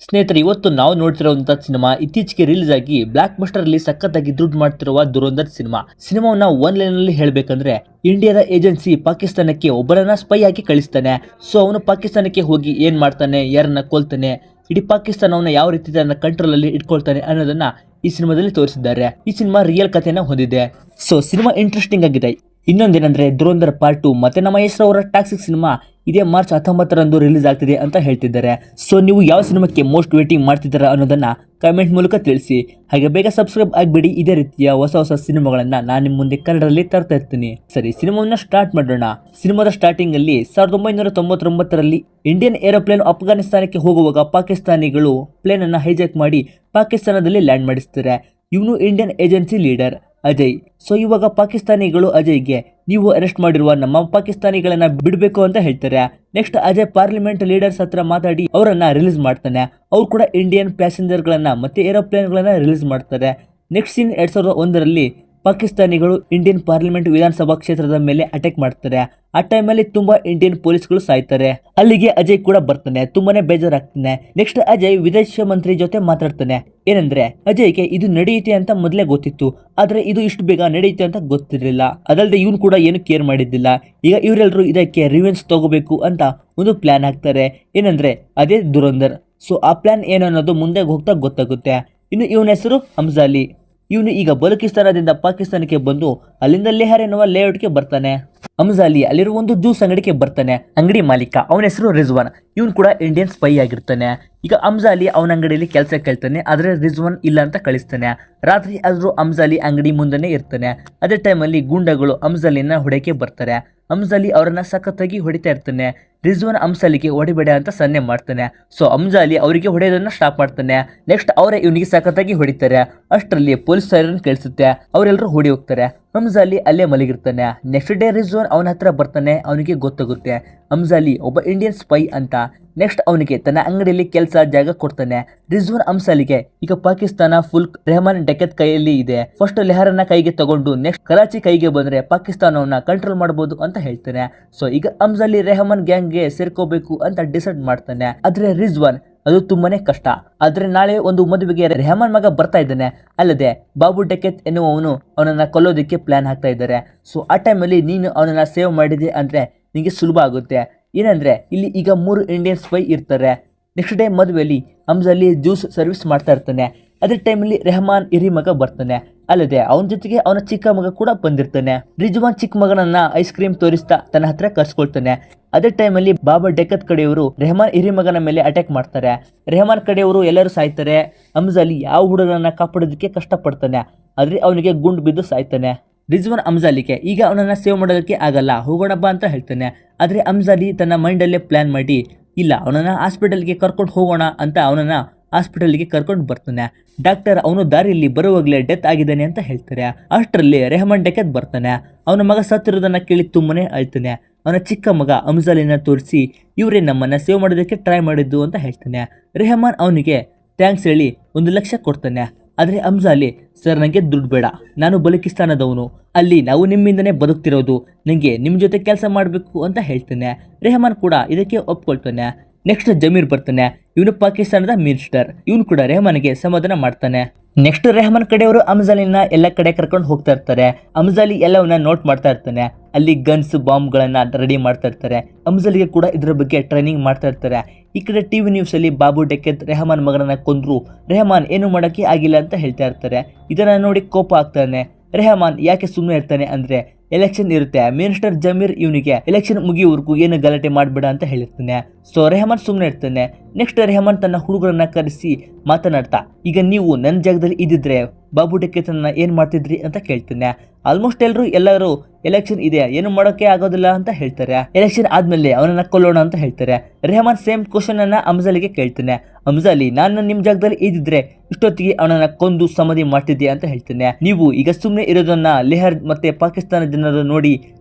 ಸ್ನೇಹಿತರೆ, ಇವತ್ತು ನಾವು ನೋಡ್ತಿರುವಂತಹ ಸಿನಿಮಾ ಇತ್ತೀಚೆಗೆ ರಿಲೀಸ್ ಆಗಿ ಬ್ಲಾಕ್ ಬಸ್ಟರ್ ಅಲ್ಲಿ ಸಖತ್ತಾಗಿ ದುಡ್ಡು ಮಾಡ್ತಿರುವ ದುರಂಧರ್ ಸಿನಿಮಾವನ್ನ ಒನ್ ಲೈನ್ ಅಲ್ಲಿ ಹೇಳ್ಬೇಕಂದ್ರೆ, ಇಂಡಿಯಾದ ಏಜೆನ್ಸಿ ಪಾಕಿಸ್ತಾನಕ್ಕೆ ಒಬ್ಬರನ್ನ ಸ್ಪೈ ಆಗಿ ಕಳಿಸ್ತಾನೆ. ಸೊ ಅವನು ಪಾಕಿಸ್ತಾನಕ್ಕೆ ಹೋಗಿ ಏನ್ ಮಾಡ್ತಾನೆ, ಯಾರನ್ನ ಕೊಲ್ತಾನೆ, ಇಡೀ ಪಾಕಿಸ್ತಾನವನ್ನ ಯಾವ ರೀತಿ ತನ್ನ ಕಂಟ್ರೋಲ್ ಅಲ್ಲಿ ಇಟ್ಕೊಳ್ತಾನೆ ಅನ್ನೋದನ್ನ ಈ ಸಿನಿಮಾದಲ್ಲಿ ತೋರಿಸಿದ್ದಾರೆ. ಈ ಸಿನಿಮಾ ರಿಯಲ್ ಕಥೆನ ಹೊಂದಿದೆ. ಸೊ ಸಿನಿಮಾ ಇಂಟ್ರೆಸ್ಟಿಂಗ್ ಆಗಿದೆ. ಇನ್ನೊಂದೇನಂದ್ರೆ ದುರಂಧರ್ ಪಾರ್ಟ್ 2 ಮತ್ತೆ ನಮ್ಮ ಯಶ್ ಅವರ ಟಾಕ್ಸಿಕ್ ಸಿನಿಮಾ ಇದೇ ಮಾರ್ಚ್ 19ರಂದು ರಿಲೀಸ್ ಆಗ್ತಿದೆ ಅಂತ ಹೇಳ್ತಿದ್ದಾರೆ. ಸೊ ನೀವು ಯಾವ ಸಿನಿಮಾಕ್ಕೆ ಮೋಸ್ಟ್ ವೇಟಿಂಗ್ ಮಾಡ್ತಿದ್ದೀರಾ ಅನ್ನೋದನ್ನ ಕಮೆಂಟ್ ಮೂಲಕ ತಿಳಿಸಿ. ಹಾಗೆ ಬೇಗ ಸಬ್ಸ್ಕ್ರೈಬ್ ಆಗಿಬಿಡಿ. ಇದೇ ರೀತಿಯ ಹೊಸ ಸಿನಿಮಾಗಳನ್ನ ನಾನು ನಿಮ್ಮ ಮುಂದೆ ಕನ್ನಡದಲ್ಲಿ ತರ್ತಾ ಇರ್ತೀನಿ. ಸರಿ, ಸಿನಿಮಾವನ್ನ ಸ್ಟಾರ್ಟ್ ಮಾಡೋಣ. ಸಿನಿಮಾದ ಸ್ಟಾರ್ಟಿಂಗ್ ಅಲ್ಲಿ 1999ರಲ್ಲಿ ಇಂಡಿಯನ್ ಏರೋಪ್ಲೇನ್ ಅಫ್ಘಾನಿಸ್ತಾನಕ್ಕೆ ಹೋಗುವಾಗ ಪಾಕಿಸ್ತಾನಿಗಳು ಪ್ಲೇನ್ ಅನ್ನ ಹೈಜಾಕ್ ಮಾಡಿ ಪಾಕಿಸ್ತಾನದಲ್ಲಿ ಲ್ಯಾಂಡ್ ಮಾಡಿಸ್ತಾರೆ. ಇವನು Indian agency leader Ajay. So ಇವಾಗ ಪಾಕಿಸ್ತಾನಿಗಳು ಅಜಯ್ಗೆ ನೀವು ಅರೆಸ್ಟ್ ಮಾಡಿರುವ ನಮ್ಮ ಪಾಕಿಸ್ತಾನಿಗಳನ್ನ ಬಿಡಬೇಕು ಅಂತ ಹೇಳ್ತಾರೆ. ನೆಕ್ಸ್ಟ್ ಅಜಯ್ ಪಾರ್ಲಿಮೆಂಟ್ ಲೀಡರ್ಸ್ ಹತ್ರ ಮಾತಾಡಿ ಅವರನ್ನ ರಿಲೀಸ್ ಮಾಡ್ತಾನೆ. ಅವ್ರು ಕೂಡ ಇಂಡಿಯನ್ ಪ್ಯಾಸೆಂಜರ್ ಗಳನ್ನ ಮತ್ತೆ ಏರೋಪ್ಲೇನ್ ಗಳನ್ನ ರಿಲೀಸ್ ಮಾಡ್ತಾರೆ. ನೆಕ್ಸ್ಟ್ ಸೀನ್ 2001ರಲ್ಲಿ ಪಾಕಿಸ್ತಾನಿಗಳು ಇಂಡಿಯನ್ ಪಾರ್ಲಿಮೆಂಟ್ ವಿಧಾನಸಭಾ ಕ್ಷೇತ್ರದ ಮೇಲೆ ಅಟ್ಯಾಕ್ ಮಾಡ್ತಾರೆ. ಆ ಟೈಮಲ್ಲಿ ತುಂಬಾ ಇಂಡಿಯನ್ ಪೊಲೀಸ್ಗಳು ಸಾಯ್ತಾರೆ. ಅಲ್ಲಿಗೆ ಅಜಯ್ ಕೂಡ ಬರ್ತಾನೆ. ತುಂಬಾನೇ ಬೇಜಾರಾಗ್ತಾನೆ. ನೆಕ್ಸ್ಟ್ ಅಜಯ್ ವಿದೇಶ ಮಂತ್ರಿ ಜೊತೆ ಮಾತಾಡ್ತಾನೆ. ಏನಂದ್ರೆ ಅಜಯ್ಗೆ ಇದು ನಡೆಯುತ್ತೆ ಅಂತ ಮೊದಲೇ ಗೊತ್ತಿತ್ತು, ಆದ್ರೆ ಇದು ಇಷ್ಟು ಬೇಗ ನಡೆಯುತ್ತೆ ಅಂತ ಗೊತ್ತಿರಲಿಲ್ಲ. ಅದಲ್ಲದೆ ಇವನು ಕೂಡ ಏನು ಕೇರ್ ಮಾಡಿದ್ದಿಲ್ಲ. ಈಗ ಇವರೆಲ್ಲರೂ ಇದಕ್ಕೆ ರಿವೆಂಜ್ ತಗೋಬೇಕು ಅಂತ ಒಂದು ಪ್ಲಾನ್ ಹಾಕ್ತಾರೆ. ಏನಂದ್ರೆ ಅದೇ ದುರಂಧರ್. ಸೊ ಆ ಪ್ಲಾನ್ ಏನು ಅನ್ನೋದು ಮುಂದೆ ಹೋಗ್ತಾ ಗೊತ್ತಾಗುತ್ತೆ. ಇನ್ನು ಇವನ ಹೆಸರು ಹಮ್ಜಾಲಿ. ಇವನು ಈಗ ಬಲೂಚಿಸ್ತಾನದಿಂದ ಪಾಕಿಸ್ತಾನಕ್ಕೆ ಬಂದು ಅಲ್ಲಿಂದ ಲೆಹರ್ ಎನ್ನುವ ಲೇಔಟ್ಗೆ ಬರ್ತಾನೆ. ಹಮ್ಜಾಲಿ ಅಲ್ಲಿರುವ ಒಂದು ಜ್ಯೂಸ್ ಅಂಗಡಿಗೆ ಬರ್ತಾನೆ. ಅಂಗಡಿ ಮಾಲೀಕ ಅವನ ಹೆಸರು ರಿಜ್ವಾನ್. ಇವನು ಕೂಡ ಇಂಡಿಯನ್ ಸ್ಪೈ ಆಗಿರ್ತಾನೆ. ಈಗ ಹಮ್ಜಾಲಿ ಅವನ ಅಂಗಡಿಯಲ್ಲಿ ಕೆಲಸ ಕೇಳ್ತಾನೆ, ಆದ್ರೆ ರಿಜ್ವಾನ್ ಇಲ್ಲ ಅಂತ ಕಳಿಸ್ತಾನೆ. ರಾತ್ರಿ ಆದ್ರೂ ಹಮ್ಜಾಲಿ ಅಂಗಡಿ ಮುಂದೆನೆ ಇರ್ತಾನೆ. ಅದೇ ಟೈಮಲ್ಲಿ ಗೂಂಡಗಳು ಹಮ್ಜಾಲಿನ ಹೊಡೆಯಕ್ಕೆ ಬರ್ತಾರೆ. ಹಮ್ಜಾಲಿ ಅವರನ್ನ ಸಖತ್ತಾಗಿ ಹೊಡಿತಾ ಇರ್ತಾನೆ. ರಿಜ್ವಾನ್ ಹಮ್ಜಾಲಿಗೆ ಹೊಡಿಬೇಡ ಅಂತ ಸನ್ನೆ ಮಾಡ್ತಾನೆ. ಸೊ ಹಮ್ಜಾಲಿ ಅವರಿಗೆ ಹೊಡೆಯೋದನ್ನ ಸ್ಟಾಪ್ ಮಾಡ್ತಾನೆ. ನೆಕ್ಸ್ಟ್ ಅವರೇ ಇವನಿಗೆ ಸಖತ್ತಾಗಿ ಹೊಡಿತಾರೆ. ಅಷ್ಟರಲ್ಲಿ ಪೊಲೀಸ್ ಸೈರನ್ ಕೇಳಿಸುತ್ತೆ. ಅವರೆಲ್ಲರೂ ಓಡಿ ಹೋಗ್ತಾರೆ. ಹಮ್ಜಾಲಿ ಅಲ್ಲೇ ಮಲಗಿರ್ತಾನೆ. ನೆಕ್ಸ್ಟ್ ಡೇ ರಿಜ್ವಾನ್ ಅವನ ಹತ್ರ ಬರ್ತಾನೆ. ಅವನಿಗೆ ಗೊತ್ತಾಗುತ್ತೆ ಹಮ್ಜಾಲಿ ಒಬ್ಬ ಇಂಡಿಯನ್ ಸ್ಪೈ ಅಂತ. ನೆಕ್ಸ್ಟ್ ಅವನಿಗೆ ತನ್ನ ಅಂಗಡಿಯಲ್ಲಿ ಕೆಲಸ ಜಾಗ ಕೊಡ್ತಾನೆ. ರಿಜ್ವಾನ್ ಹಮ್ಜಾಲಿಗೆ ಈಗ ಪಾಕಿಸ್ತಾನ ಫುಲ್ ರೆಹಮಾನ್ ಡೆಕತ್ ಕೈಯಲ್ಲಿ ಇದೆ. ಫಸ್ಟ್ ಲೆಹರನ್ನ ಕೈಗೆ ತಗೊಂಡು ನೆಕ್ಸ್ಟ್ ಕರಾಚಿ ಕೈಗೆ ಬಂದ್ರೆ ಪಾಕಿಸ್ತಾನವನ್ನ ಕಂಟ್ರೋಲ್ ಮಾಡಬಹುದು ಅಂತ ಹೇಳ್ತಾನೆ. ಸೊ ಈಗ ಹಮ್ಜಾಲಿ ರೆಹಮಾನ್ ಗ್ಯಾಂಗ್ ಗೆ ಸೇರ್ಕೋಬೇಕು ಅಂತ ಡಿಸೈಡ್ ಮಾಡ್ತಾನೆ. ಆದ್ರೆ ರಿಜ್ವಾನ್ ಅದು ತುಂಬಾನೇ ಕಷ್ಟ. ಆದ್ರೆ ನಾಳೆ ಒಂದು ಮದುವೆಗೆ ರೆಹಮಾನ್ ಮಗ ಬರ್ತಾ ಇದ್ದಾನೆ. ಅಲ್ಲದೆ ಬಾಬು ಡೆಕೆತ್ ಎನ್ನುವವನು ಅವನನ್ನ ಕೊಲ್ಲೋದಕ್ಕೆ ಪ್ಲಾನ್ ಹಾಕ್ತಾ ಇದ್ದಾರೆ. ಸೊ ಆ ಟೈಮಲ್ಲಿ ನೀನು ಅವನನ್ನ ಸೇವ್ ಮಾಡಿದೆ ಅಂದ್ರೆ ನಿಮಗೆ ಸುಲಭ ಆಗುತ್ತೆ. ಏನಂದ್ರೆ ಇಲ್ಲಿ ಈಗ 3 ಇಂಡಿಯನ್ ಸ್ಪೈ ಇರ್ತಾರೆ. ನೆಕ್ಸ್ಟ್ ಡೇ ಮದುವೆಯಲ್ಲಿ ಹಮ್ಜಾಲಿ ಜ್ಯೂಸ್ ಸರ್ವಿಸ್ ಮಾಡ್ತಾ ಇರ್ತಾನೆ. ಅದೇ ಟೈಮಲ್ಲಿ ರೆಹಮಾನ್ ಹಿರಿ ಮಗ ಬರ್ತಾನೆ. ಅಲ್ಲದೆ ಅವನ ಜೊತೆಗೆ ಅವನ ಚಿಕ್ಕ ಮಗ ಕೂಡ ಬಂದಿರ್ತಾನೆ. ರಿಜ್ವಾನ್ ಚಿಕ್ಕ ಮಗನನ್ನ ಐಸ್ ಕ್ರೀಮ್ ತೋರಿಸ್ತಾ ತನ್ನ ಹತ್ರ ಕರ್ಸ್ಕೊಳ್ತಾನೆ. ಅದೇ ಟೈಮಲ್ಲಿ ಬಾಬಾ ಡೆಕತ್ ಕಡೆಯವರು ರೆಹಮಾನ್ ಹಿರಿ ಮಗನ ಮೇಲೆ ಅಟ್ಯಾಕ್ ಮಾಡ್ತಾರೆ. ರೆಹಮಾನ್ ಕಡೆಯವರು ಎಲ್ಲರೂ ಸಾಯ್ತಾರೆ. ಹಮ್ಜಾಲಿ ಯಾವ ಹುಡುಗರನ್ನ ಕಾಪಾಡೋದಕ್ಕೆ ಕಷ್ಟಪಡ್ತಾನೆ, ಆದ್ರೆ ಅವನಿಗೆ ಗುಂಡು ಬಿದ್ದು ಸಾಯ್ತಾನೆ. ರಿಜ್ವಾನ್ ಹಮ್ಜಾಲಿಗೆ ಈಗ ಅವನನ್ನ ಸೇವ್ ಮಾಡೋದಕ್ಕೆ ಆಗಲ್ಲ, ಹೋಗೋಣ ಬಾ ಅಂತ ಹೇಳ್ತಾನೆ. ಆದ್ರೆ ಹಮ್ಜಾಲಿ ತನ್ನ ಮೈಂಡಲ್ಲೇ ಪ್ಲಾನ್ ಮಾಡಿ ಇಲ್ಲ ಅವನನ್ನ ಹಾಸ್ಪಿಟಲ್ಗೆ ಕರ್ಕೊಂಡು ಹೋಗೋಣ ಅಂತ ಅವನನ್ನ ಹಾಸ್ಪಿಟಲ್ಗೆ ಕರ್ಕೊಂಡು ಬರ್ತಾನೆ. ಡಾಕ್ಟರ್ ಅವನು ದಾರಿಯಲ್ಲಿ ಬರುವಾಗಲೇ ಡೆತ್ ಆಗಿದ್ದಾನೆ ಅಂತ ಹೇಳ್ತಾರೆ. ಅಷ್ಟರಲ್ಲಿ ರೆಹಮಾನ್ ಡೆಕತ್ ಬರ್ತಾನೆ. ಅವನ ಮಗ ಸತ್ತಿರೋದನ್ನ ಕೇಳಿ ತುಂಬಾನೇ ಅಳ್ತಾನೆ. ಅವನ ಚಿಕ್ಕ ಮಗ ಹಮ್ಜಾಲಿನ ತೋರಿಸಿ ಇವರೇ ನಮ್ಮನ್ನ ಸೇವ್ ಮಾಡೋದಕ್ಕೆ ಟ್ರೈ ಮಾಡಿದ್ದು ಅಂತ ಹೇಳ್ತಾನೆ. ರೆಹಮಾನ್ ಅವನಿಗೆ ಥ್ಯಾಂಕ್ಸ್ ಹೇಳಿ 1 ಲಕ್ಷ ಕೊಡ್ತಾನೆ. ಆದ್ರೆ ಹಮ್ಜಾಲಿ ಸರ್ ನನಗೆ ದುಡ್ಡು ಬೇಡ, ನಾನು ಬಲೂಚಿಸ್ತಾನದವನು, ಅಲ್ಲಿ ನಾವು ನಿಮ್ಮಿಂದನೇ ಬದುಕ್ತಿರೋದು, ನನಗೆ ನಿಮ್ಮ ಜೊತೆ ಕೆಲಸ ಮಾಡಬೇಕು ಅಂತ ಹೇಳ್ತಾನೆ. ರೆಹಮಾನ್ ಕೂಡ ಇದಕ್ಕೆ ಒಪ್ಕೊಳ್ತಾನೆ. ನೆಕ್ಸ್ಟ್ ಜಮೀರ್ ಬರ್ತಾನೆ. ಇವನು ಪಾಕಿಸ್ತಾನದ ಮಿನಿಸ್ಟರ್. ಇವನು ಕೂಡ ರೆಹಮಾನ್ಗೆ ಸಮಾಧಾನ ಮಾಡ್ತಾನೆ. ನೆಕ್ಸ್ಟ್ ರೆಹಮಾನ್ ಕಡೆಯವರು ಹಮ್ಜಾಲಿನ ಎಲ್ಲ ಕಡೆ ಕರ್ಕೊಂಡು ಹೋಗ್ತಾ ಇರ್ತಾರೆ. ಹಮ್ಜಾಲಿ ಎಲ್ಲವನ್ನ ನೋಟ್ ಮಾಡ್ತಾ ಇರ್ತಾನೆ. ಅಲ್ಲಿ ಗನ್ಸ್ ಬಾಂಬ್ಗಳನ್ನ ರೆಡಿ ಮಾಡ್ತಾ ಇರ್ತಾರೆ. ಹಮ್ಜಾಲಿಗೆ ಕೂಡ ಇದ್ರ ಬಗ್ಗೆ ಟ್ರೈನಿಂಗ್ ಮಾಡ್ತಾ ಇರ್ತಾರೆ. ಈ ಕಡೆ ಟಿವಿ ನ್ಯೂಸ್ ಅಲ್ಲಿ ಬಾಬು ಡೆಕೆತ್ ರೆಹಮಾನ್ ಮಗನನ್ನ ಕೊಂದ್ರು, ರೆಹಮಾನ್ ಏನು ಮಾಡಕ್ಕೆ ಆಗಿಲ್ಲ ಅಂತ ಹೇಳ್ತಾ ಇರ್ತಾರೆ. ಇದನ್ನ ನೋಡಿ ಕೋಪ ಆಗ್ತಾನೆ. ರೆಹಮಾನ್ ಯಾಕೆ ಸುಮ್ಮನೆ ಇರ್ತಾನೆ ಅಂದ್ರೆ ಎಲೆಕ್ಷನ್ ಇರುತ್ತೆ. ಮಿನಿಸ್ಟರ್ ಜಮೀರ್ ಇವನಿಗೆ ಎಲೆಕ್ಷನ್ ಮುಗಿಯುವವರೆಗೂ ಏನು ಗಲಾಟೆ ಮಾಡಬೇಡ ಅಂತ ಹೇಳಿರ್ತಾನೆ. ಸೊ ರೆಹಮಾನ್ ಸುಮ್ಮನೆ ಇರ್ತಾನೆ. ನೆಕ್ಸ್ಟ್ ರೆಹಮಾನ್ ತನ್ನ ಹುಡುಗರನ್ನ ಕರೆಸಿ ಮಾತನಾಡ್ತಾ ಈಗ ನೀವು ನನ್ನ ಜಾಗದಲ್ಲಿ ಇದ್ದಿದ್ರೆ ಬಾಬು ಡೆಕೆತನ್ನ ಏನ್ ಮಾಡ್ತಿದ್ರಿ ಅಂತ ಕೇಳ್ತಾನೆ. ಆಲ್ಮೋಸ್ಟ್ ಎಲ್ಲರೂ ಎಲೆಕ್ಷನ್ ಇದೆ, ಏನು ಮಾಡೋಕೆ ಆಗೋದಿಲ್ಲ ಅಂತ ಹೇಳ್ತಾರೆ. ಎಲೆಕ್ಷನ್ ಆದ್ಮೇಲೆ ಅವನನ್ನ ಕೊಲ್ಲೋಣ ಅಂತ ಹೇಳ್ತಾರೆ. ರೆಹಮಾನ್ ಸೇಮ್ ಕ್ವಶನ್ ಅನ್ನ ಹಮ್ಜಾಲಿಗೆ ಕೇಳ್ತಾನೆ. ಹಮ್ಜಾಲಿ ನಾನು ನಿಮ್ ಜಾಗದಲ್ಲಿ ಇದ್ದಿದ್ರೆ ಇಷ್ಟೊತ್ತಿಗೆ ಅವನನ್ನ ಕೊಂದು ಸಮಾಧಿ ಮಾಡ್ತಿದ್ದೆ ಅಂತ ಹೇಳ್ತಾನೆ. ನೀವು ಈಗ ಸುಮ್ಮನೆ ಇರೋದನ್ನ ಲೆಹರ್ ಮತ್ತೆ ಪಾಕಿಸ್ತಾನ ಜನರು ನೋಡಿ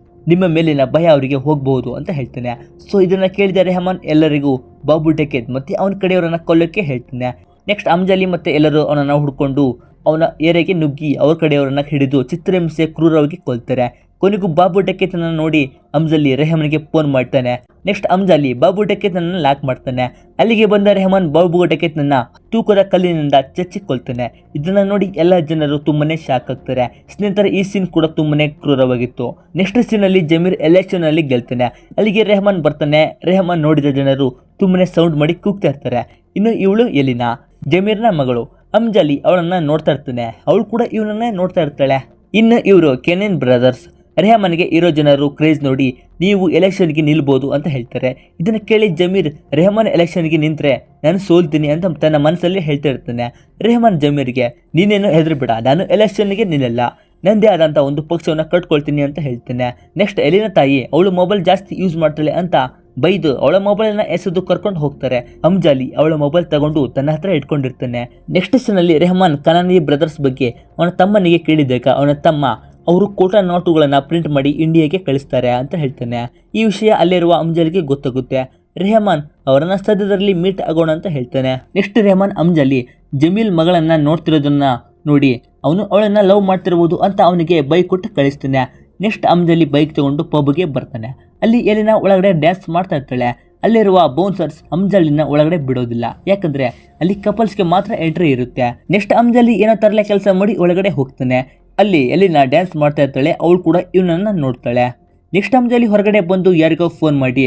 ನಿಮ್ಮ ಮೇಲಿನ ಭಯ ಅವರಿಗೆ ಹೋಗಬಹುದು ಅಂತ ಹೇಳ್ತಾನೆ. ಸೊ ಇದನ್ನ ಕೇಳಿದ ರೆಹಮಾನ್ ಎಲ್ಲರಿಗೂ ಬಾಬು ಡೆಕೆತ್ ಮತ್ತೆ ಅವನ ಕಡೆಯವರನ್ನ ಕೊಲ್ಲೋಕೆ ಹೇಳ್ತಾನೆ. ನೆಕ್ಸ್ಟ್ ಹಮ್ಜಾಲಿ ಮತ್ತೆ ಎಲ್ಲರೂ ಅವನನ್ನ ಹುಡ್ಕೊಂಡು ಅವನ ಏರಿಯಾಗೆ ನುಗ್ಗಿ ಅವ್ರ ಕಡೆಯವರನ್ನ ಹಿಡಿದು ಚಿತ್ರಹಿಂಸೆ ಕ್ರೂರವಾಗಿ ಕೊಲ್ತಾರೆ. ಕೊನೆಗೂ ಬಾಬು ಡಕೇತನ ನೋಡಿ ಅಮ್ಜಲಿ ರೆಹಮಾನ್ಗೆ ಫೋನ್ ಮಾಡ್ತಾನೆ. ನೆಕ್ಸ್ಟ್ ಅಮ್ಜಲಿ ಬಾಬು ಡಕೇತನನ್ನ ಲಾಕ್ ಮಾಡ್ತಾನೆ. ಅಲ್ಲಿಗೆ ಬಂದ ರೆಹಮಾನ್ ಬಾಬು ಡಕೇತನನ್ನ ತೂಕದ ಕಲ್ಲಿನಿಂದ ಚಚ್ಚಿಕೊಳ್ತಾನೆ. ಇದನ್ನ ನೋಡಿ ಎಲ್ಲ ಜನರು ತುಂಬಾನೇ ಶಾಕ್ ಆಗ್ತಾರೆ. ಸ್ನೇಹಿತರೆ, ಈ ಸೀನ್ ಕೂಡ ತುಂಬಾನೇ ಕ್ರೂರವಾಗಿತ್ತು. ನೆಕ್ಸ್ಟ್ ಸೀನ್ ಅಲ್ಲಿ ಜಮೀರ್ ಎಲೆಕ್ಷನ್ ಅಲ್ಲಿ ಗೆಲ್ತಾನೆ. ಅಲ್ಲಿಗೆ ರೆಹಮಾನ್ ಬರ್ತಾನೆ. ರೆಹಮಾನ್ ನೋಡಿದ ಜನರು ತುಂಬಾನೇ ಸೌಂಡ್ ಮಾಡಿ ಕೂಗ್ತಾ ಇರ್ತಾರೆ. ಇನ್ನು ಇವಳು ಎಲಿನಾ, ಜಮೀರ್ನ ಮಗಳು. ಅಮ್ಜಲಿ ಅವಳನ್ನ ನೋಡ್ತಾ ಇರ್ತಾನೆ. ಅವಳು ಕೂಡ ಇವನನ್ನೇ ನೋಡ್ತಾ ಇರ್ತಾಳೆ. ಇನ್ನು ಇವರು ಕೆನೆನ್ ಬ್ರದರ್ಸ್. ರೆಹಮಾನ್ಗೆ ಇರೋ ಜನರು ಕ್ರೇಜ್ ನೋಡಿ ನೀವು ಎಲೆಕ್ಷನ್ಗೆ ನಿಲ್ಬೋದು ಅಂತ ಹೇಳ್ತಾರೆ. ಇದನ್ನ ಕೇಳಿ ಜಮೀರ್ ರೆಹಮಾನ್ ಎಲೆಕ್ಷನ್ಗೆ ನಿಂತ್ರೆ ನಾನು ಸೋಲ್ತೀನಿ ಅಂತ ತನ್ನ ಮನಸ್ಸಲ್ಲಿ ಹೇಳ್ತಾ ಇರ್ತಾನೆ. ರೆಹಮಾನ್ ಜಮೀರ್ಗೆ ನೀನೇನು ಹೆದರ್ಬೇಡ, ನಾನು ಎಲೆಕ್ಷನ್ಗೆ ನಿಲ್ಲಲ್ಲ, ನಂದೇ ಆದಂಥ ಒಂದು ಪಕ್ಷವನ್ನು ಕಟ್ಕೊಳ್ತೀನಿ ಅಂತ ಹೇಳ್ತೇನೆ. ನೆಕ್ಸ್ಟ್ ಎಲಿನ ತಾಯಿ ಅವಳು ಮೊಬೈಲ್ ಜಾಸ್ತಿ ಯೂಸ್ ಮಾಡ್ತಾಳೆ ಅಂತ ಬೈದು ಅವಳ ಮೊಬೈಲ್ನ ಎಸೆದು ಕರ್ಕೊಂಡು ಹೋಗ್ತಾರೆ. ಅಮ್ಜಲಿ ಅವಳ ಮೊಬೈಲ್ ತಗೊಂಡು ತನ್ನ ಹತ್ರ ಇಟ್ಕೊಂಡಿರ್ತಾನೆ. ನೆಕ್ಸ್ಟ್ ಸೀನಲ್ಲಿ ರೆಹಮಾನ್ ಕನಾನಿ ಬ್ರದರ್ಸ್ ಬಗ್ಗೆ ಅವನ ತಮ್ಮನಿಗೆ ಕೇಳಿದಾಗ ಅವನ ತಮ್ಮ ಅವರು ಕೋಟಾ ನೋಟುಗಳನ್ನು ಪ್ರಿಂಟ್ ಮಾಡಿ ಇಂಡಿಯಾಗೆ ಕಳಿಸ್ತಾರೆ ಅಂತ ಹೇಳ್ತಾನೆ. ಈ ವಿಷಯ ಅಲ್ಲಿರುವ ಅಮ್ಜಲಿಗೆ ಗೊತ್ತಾಗುತ್ತೆ. ರೆಹಮಾನ್ ಅವರನ್ನ ಸದ್ಯದಲ್ಲಿ ಮೀಟ್ ಆಗೋಣ ಅಂತ ಹೇಳ್ತಾನೆ. ನೆಕ್ಸ್ಟ್ ರೆಹಮಾನ್ ಅಮ್ಜಲಿ ಜಮೀಲ್ ಮಗಳನ್ನ ನೋಡ್ತಿರೋದನ್ನ ನೋಡಿ ಅವನು ಅವಳನ್ನ ಲವ್ ಮಾಡ್ತಿರ್ಬೋದು ಅಂತ ಅವನಿಗೆ ಬೈಕ್ ಕೊಟ್ಟು ಕಳಿಸ್ತಾನೆ. ನೆಕ್ಸ್ಟ್ ಅಮ್ಜಲಿ ಬೈಕ್ ತಗೊಂಡು ಪಬ್ಗೆ ಬರ್ತಾನೆ. ಅಲ್ಲಿ ಎಲಿನ ಒಳಗಡೆ ಡ್ಯಾನ್ಸ್ ಮಾಡ್ತಾ ಇರ್ತಾಳೆ. ಅಲ್ಲಿರುವ ಬೌನ್ಸರ್ಸ್ ಅಮ್ಜಲಿನ ಒಳಗಡೆ ಬಿಡೋದಿಲ್ಲ, ಯಾಕಂದ್ರೆ ಅಲ್ಲಿ ಕಪಲ್ಸ್ಗೆ ಮಾತ್ರ ಎಂಟ್ರಿ ಇರುತ್ತೆ. ನೆಕ್ಸ್ಟ್ ಅಮ್ಜಲಿ ಏನೋ ತರಲೆ ಕೆಲಸ ಮಾಡಿ ಒಳಗಡೆ ಹೋಗ್ತಾನೆ. ಅಲ್ಲಿ ಎಲಿನ ಡ್ಯಾನ್ಸ್ ಮಾಡ್ತಾ ಇರ್ತಾಳೆ. ಅವಳು ಕೂಡ ಇವನನ್ನ ನೋಡ್ತಾಳೆ. ನೆಕ್ಸ್ಟ್ ಅಮ್ಜಲಿ ಹೊರಗಡೆ ಬಂದು ಯಾರಿಗೋ ಫೋನ್ ಮಾಡಿ